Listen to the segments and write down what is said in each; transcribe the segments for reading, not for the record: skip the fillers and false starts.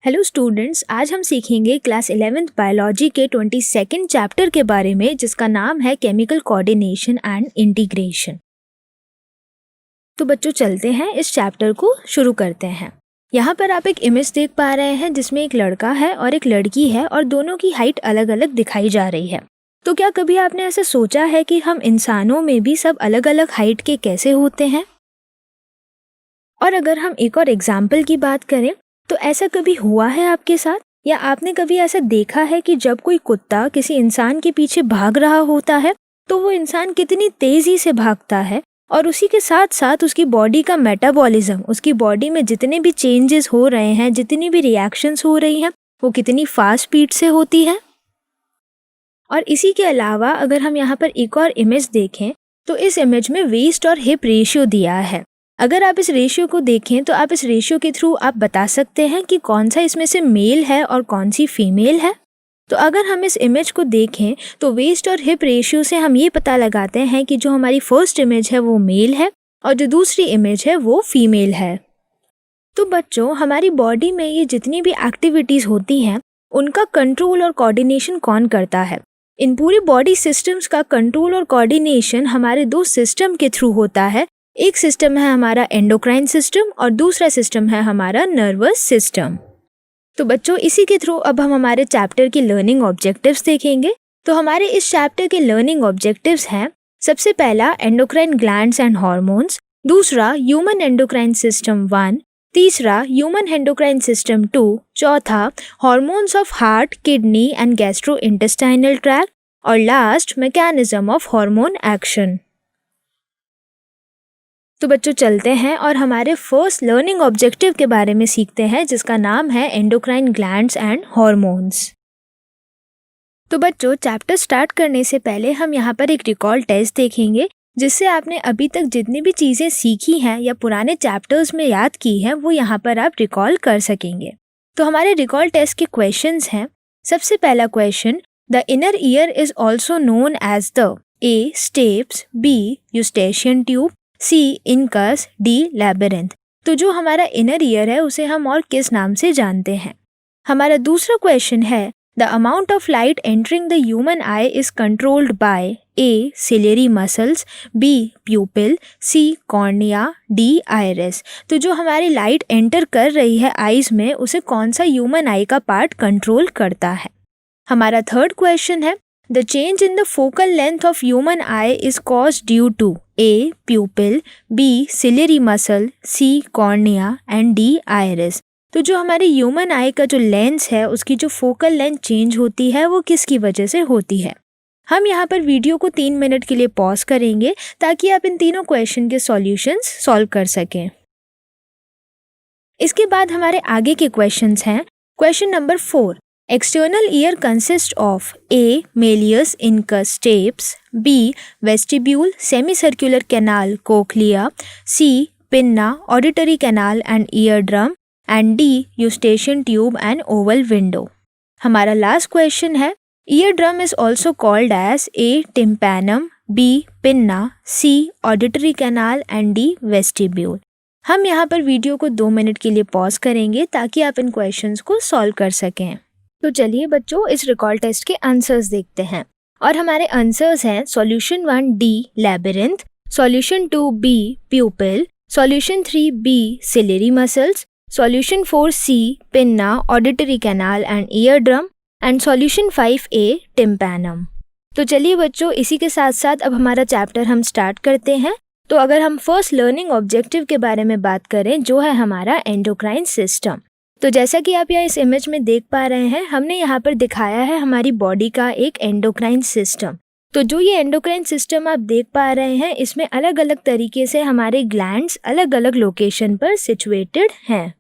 Hello students, आज हम सीखेंगे क्लास 11th बायोलॉजी के 22nd चैप्टर के बारे में, जिसका नाम है केमिकल कोऑर्डिनेशन एंड इंटीग्रेशन। तो बच्चों चलते हैं, इस चैप्टर को शुरू करते हैं। यहाँ पर आप एक इमेज देख पा रहे हैं जिसमें एक लड़का है और एक लड़की है और दोनों की हाइट अलग अलग दिखाई जा रही है। तो क्या कभी आपने ऐसा सोचा है कि हम इंसानों में भी सब अलग अलग हाइट के कैसे होते हैं? और अगर हम एक और एग्जाम्पल की बात करें तो ऐसा कभी हुआ है आपके साथ, या आपने कभी ऐसा देखा है कि जब कोई कुत्ता किसी इंसान के पीछे भाग रहा होता है तो वो इंसान कितनी तेजी से भागता है, और उसी के साथ साथ उसकी बॉडी का मेटाबॉलिज्म, उसकी बॉडी में जितने भी चेंजेस हो रहे हैं, जितनी भी रिएक्शंस हो रही हैं, वो कितनी फास्ट स्पीड से होती है। और इसी के अलावा अगर हम यहाँ पर एक और इमेज देखें तो इस इमेज में वेस्ट और हिप रेशियो दिया है। अगर आप इस रेशियो को देखें तो आप इस रेशियो के थ्रू आप बता सकते हैं कि कौन सा इसमें से मेल है और कौन सी फीमेल है। तो अगर हम इस इमेज को देखें तो वेस्ट और हिप रेशियो से हम ये पता लगाते हैं कि जो हमारी फर्स्ट इमेज है वो मेल है और जो दूसरी इमेज है वो फीमेल है। तो बच्चों, हमारी बॉडी में ये जितनी भी एक्टिविटीज़ होती हैं उनका कंट्रोल और कोऑर्डिनेशन कौन करता है? इन पूरी बॉडी सिस्टम्स का कंट्रोल और कोऑर्डिनेशन हमारे दो सिस्टम के थ्रू होता है। एक सिस्टम है हमारा एंडोक्राइन सिस्टम और दूसरा सिस्टम है हमारा नर्वस सिस्टम। तो बच्चों, इसी के थ्रू अब हम हमारे चैप्टर की लर्निंग ऑब्जेक्टिव्स देखेंगे। तो हमारे इस चैप्टर के लर्निंग ऑब्जेक्टिव्स हैं, सबसे पहला एंडोक्राइन ग्लैंड्स एंड हार्मोन्स, दूसरा ह्यूमन एंडोक्राइन सिस्टम 1, तीसरा ह्यूमन एंडोक्राइन सिस्टम 2, चौथा hormones of heart, kidney and gastrointestinal tract, और last mechanism of hormone action. तो बच्चों चलते हैं और हमारे फर्स्ट लर्निंग ऑब्जेक्टिव के बारे में सीखते हैं, जिसका नाम है एंडोक्राइन ग्लैंड्स एंड हार्मोन्स। तो बच्चों, चैप्टर स्टार्ट करने से पहले हम यहाँ पर एक रिकॉल टेस्ट देखेंगे, जिससे आपने अभी तक जितनी भी चीज़ें सीखी हैं या पुराने चैप्टर्स में याद की हैं वो यहाँ पर आप रिकॉल कर सकेंगे। तो हमारे रिकॉल टेस्ट के क्वेश्चंस हैं। सबसे पहला question, the inner ear is also known as the A stapes, B eustachian tube, C incus, D labyrinth. तो जो हमारा इनर ईयर है उसे हम और किस नाम से जानते हैं? हमारा दूसरा क्वेश्चन है, the amount of light entering the human eye is controlled by A ciliary muscles, B pupil, C cornea, D iris. तो जो हमारी लाइट एंटर कर रही है आईज में, उसे कौन सा ह्यूमन आई का पार्ट कंट्रोल करता है? हमारा थर्ड क्वेश्चन है, the change in the focal length of human eye is caused due to A pupil, B ciliary muscle, C cornea and D iris. तो जो हमारे ह्यूमन आई का जो लेंस है उसकी जो फोकल लेंथ चेंज होती है वो किसकी वजह से होती है? हम यहाँ पर वीडियो को 3 मिनट के लिए पॉज करेंगे ताकि आप इन तीनों क्वेश्चन के सॉल्यूशंस सॉल्व कर सकें। इसके बाद हमारे आगे के क्वेश्चंस हैं। Question number 4, External ear consists of A. Malleus incus stapes, B. Vestibule, semicircular canal, cochlea, C. Pinna, auditory canal and eardrum, and D. Eustachian tube and oval window. हमारा last question है, eardrum is also called as A. Tympanum, B. Pinna, C. auditory canal and D. vestibule. हम यहाँ पर video को 2 minute के लिए pause करेंगे ताकि आप इन क्वेश्चंस को सॉल्व कर सकें। तो चलिए बच्चों, इस रिकॉल टेस्ट के आंसर्स देखते हैं। और हमारे आंसर्स हैं solution 1 D labyrinth, solution 2 B pupil, solution 3 B ciliary muscles, solution 4 C pinna, auditory canal and ear drum, and solution 5 A tympanum. तो चलिए बच्चों, इसी के साथ साथ अब हमारा चैप्टर हम स्टार्ट करते हैं। तो अगर हम फर्स्ट लर्निंग ऑब्जेक्टिव के बारे में बात करें, जो है हमारा एंडोक्राइन सिस्टम। तो जैसा कि आप यहाँ इस इमेज में देख पा रहे हैं, हमने यहाँ पर दिखाया है हमारी बॉडी का एक एंडोक्राइन सिस्टम। तो जो ये एंडोक्राइन सिस्टम आप देख पा रहे हैं, इसमें अलग अलग तरीके से हमारे ग्लैंड्स अलग अलग लोकेशन पर सिचुएटेड हैं।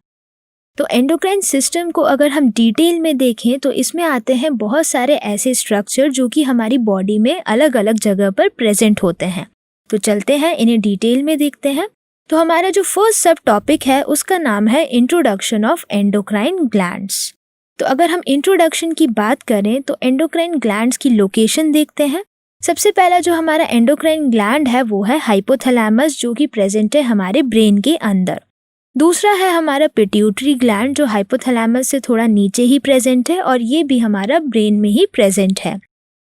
तो एंडोक्राइन सिस्टम को अगर हम डिटेल में देखें तो इसमें आते हैं बहुत सारे ऐसे स्ट्रक्चर जो कि हमारी बॉडी में अलग अलग जगह पर प्रेजेंट होते हैं। तो चलते हैं, इन्हें डिटेल में देखते हैं। तो हमारा जो फर्स्ट सब टॉपिक है उसका नाम है इंट्रोडक्शन ऑफ एंडोक्राइन ग्लैंड्स। तो अगर हम इंट्रोडक्शन की बात करें तो एंडोक्राइन ग्लैंड्स की लोकेशन देखते हैं। सबसे पहला जो हमारा एंडोक्राइन ग्लैंड है वो है हाइपोथैलेमस, जो कि प्रेजेंट है हमारे ब्रेन के अंदर। दूसरा है हमारा पिट्यूटरी ग्लैंड जो हाइपोथैलेमस से थोड़ा नीचे ही प्रेजेंट है और ये भी हमारा ब्रेन में ही प्रेजेंट है।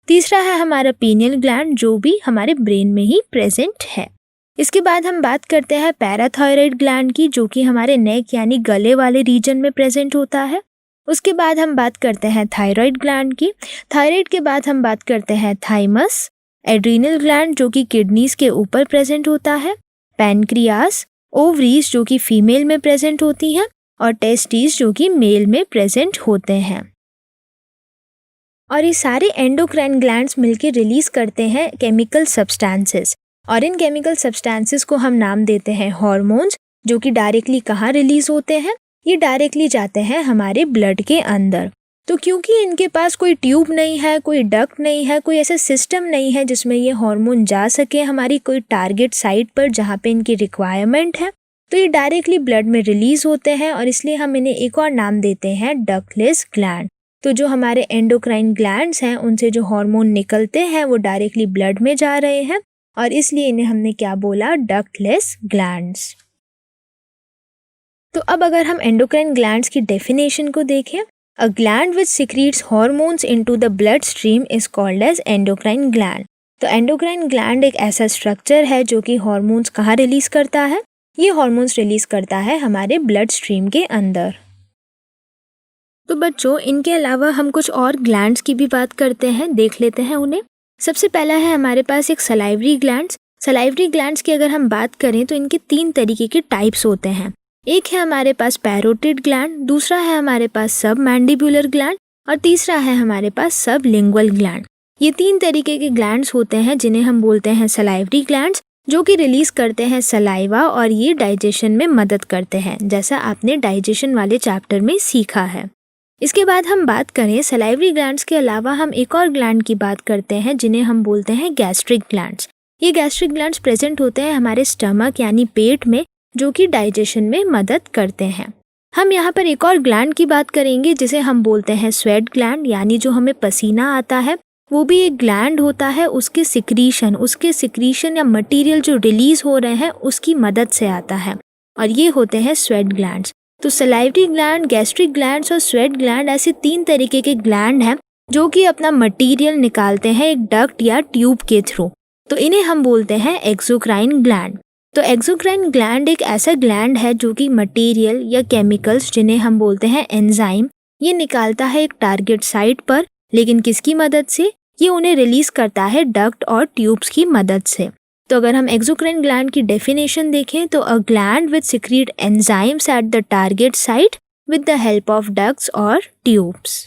तीसरा है हमारा पीनियल ग्लैंड जो भी हमारे ब्रेन में ही प्रेजेंट है। इसके बाद हम बात करते हैं पैराथायराइड ग्लैंड की जो कि हमारे नेक यानी गले वाले रीजन में प्रेजेंट होता है। उसके बाद हम बात करते हैं थायराइड ग्लैंड की। थायराइड के बाद हम बात करते हैं थाइमस, एड्रीनल ग्लैंड जो कि किडनीज के ऊपर प्रेजेंट होता है, पैनक्रियास, ओवरीज जो कि फीमेल में प्रेजेंट होती हैं और टेस्टिस जो कि मेल में प्रेजेंट होते हैं। और ये सारे एंडोक्राइन ग्लैंड्स मिलकर रिलीज करते हैं केमिकल सब्सटेंसेस और इन केमिकल सब्सटेंसेस को हम नाम देते हैं हार्मोन्स, जो कि डायरेक्टली कहाँ रिलीज होते हैं, ये डायरेक्टली जाते हैं हमारे ब्लड के अंदर। तो क्योंकि इनके पास कोई ट्यूब नहीं है, कोई डक्ट नहीं है, कोई ऐसा सिस्टम नहीं है जिसमें ये हार्मोन जा सके हमारी कोई टारगेट साइट पर जहाँ पे इनकी रिक्वायरमेंट है, तो ये डायरेक्टली ब्लड में रिलीज होते हैं और इसलिए हम इन्हें एक और नाम देते हैं डक्टलेस ग्लैंड। तो जो हमारे एंडोक्राइन ग्लैंड्स हैं उनसे जो हार्मोन निकलते हैं वो डायरेक्टली ब्लड में जा रहे हैं और इसलिए इन्हें हमने क्या बोला, डक्टलेस ग्लैंड्स। तो अब अगर हम एंडोक्राइन ग्लैंड्स की डेफिनेशन को देखें, a gland which secretes hormones into the blood stream is called as endocrine gland. तो एंडोक्राइन ग्लैंड एक ऐसा स्ट्रक्चर है जो कि हार्मोन्स कहाँ रिलीज करता है, ये हार्मोन्स रिलीज करता है हमारे ब्लड स्ट्रीम के अंदर। तो बच्चों इनके अलावा हम कुछ और ग्लैंड्स की भी बात करते हैं, देख लेते हैं उन्हें। सबसे पहला है हमारे पास एक सलाइवरी ग्लैंड्स। सलाइवरी ग्लैंड्स की अगर हम बात करें तो इनके 3 तरीके के टाइप्स होते हैं। एक है हमारे पास पैरोटिड ग्लैंड, दूसरा है हमारे पास सब मैंडिबुलर ग्लैंड और तीसरा है हमारे पास सब लिंगुअल ग्लैंड। ये 3 तरीके के ग्लैंड्स होते हैं जिन्हें हम बोलते हैं सलाइवरी ग्लैंड्स, जो कि रिलीज करते हैं सलाइवा और ये डाइजेशन में मदद करते हैं, जैसा आपने डाइजेशन वाले चैप्टर में सीखा है। इसके बाद हम बात करें सलाइवरी ग्लैंड्स के अलावा हम एक और ग्लैंड की बात करते हैं जिन्हें हम बोलते हैं गैस्ट्रिक ग्लैंड्स। ये गैस्ट्रिक ग्लैंड्स प्रेजेंट होते हैं हमारे स्टमक यानी पेट में, जो कि डाइजेशन में मदद करते हैं। हम यहाँ पर एक और ग्लैंड की बात करेंगे जिसे हम बोलते हैं स्वेट ग्लैंड, यानी जो हमें पसीना आता है वो भी एक ग्लैंड होता है, उसके सिक्रीशन या मटेरियल जो रिलीज हो रहे हैं उसकी मदद से आता है और ये होते हैं स्वेट ग्लैंड्स। तो सलाइवरी ग्लैंड, गैस्ट्रिक ग्लैंड्स और स्वेट ग्लैंड ऐसे 3 तरीके के ग्लैंड हैं जो कि अपना मटेरियल निकालते हैं एक डक्ट या ट्यूब के थ्रू। तो इन्हें हम बोलते हैं एक्सोक्राइन ग्लैंड। तो एक्सोक्राइन ग्लैंड एक ऐसा ग्लैंड है जो कि मटेरियल या केमिकल्स जिन्हें हम बोलते हैं एंजाइम, ये निकालता है एक टारगेट साइट पर, लेकिन किसकी मदद से, ये उन्हें रिलीज करता है डक्ट और ट्यूब्स की मदद से। तो अगर हम एक्सोक्राइन ग्लैंड की डेफिनेशन देखें तो अ gland which secrete enzymes at the target site with the help of ducts और ट्यूब्स।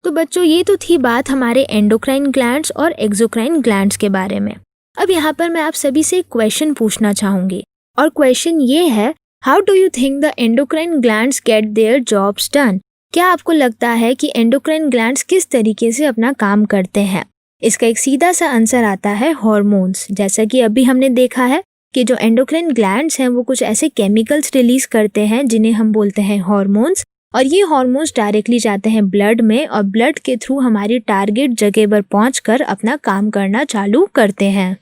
तो बच्चों ये तो थी बात हमारे एंडोक्राइन ग्लैंड्स और एक्सोक्राइन ग्लैंड्स के बारे में। अब यहाँ पर मैं आप सभी से एक क्वेश्चन पूछना चाहूंगी और क्वेश्चन ये है, how do you think the endocrine glands get their jobs done? क्या आपको लगता है कि एंडोक्राइन ग्लैंड्स किस तरीके से अपना काम करते हैं? इसका एक सीधा सा आंसर आता है हार्मोन्स। जैसा कि अभी हमने देखा है कि जो एंडोक्राइन ग्लैंड्स हैं वो कुछ ऐसे केमिकल्स रिलीज करते हैं जिन्हें हम बोलते हैं हार्मोन्स, और ये हार्मोन्स डायरेक्टली जाते हैं ब्लड में और ब्लड के थ्रू हमारी टारगेट जगह पर पहुंचकर अपना काम करना चालू करते हैं।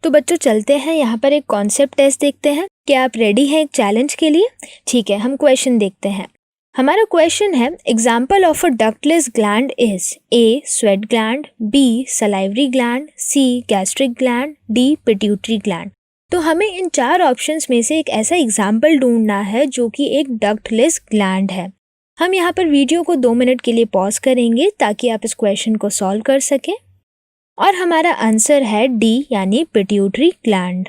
तो बच्चों चलते हैं यहाँ पर एक कॉन्सेप्ट टेस्ट देखते हैं। क्या आप रेडी हैं एक चैलेंज के लिए? ठीक है, हम क्वेश्चन देखते हैं। हमारा क्वेश्चन है, example of a ductless gland is A sweat gland, B salivary gland, C gastric gland, D pituitary gland. तो हमें इन 4 ऑप्शंस में से एक ऐसा एग्जाम्पल ढूंढना है जो कि एक डक्टलेस ग्लैंड है। हम यहाँ पर वीडियो को 2 मिनट के लिए पॉज करेंगे ताकि आप इस क्वेश्चन को सॉल्व कर सकें और हमारा आंसर है डी यानी पिट्यूटरी ग्लैंड।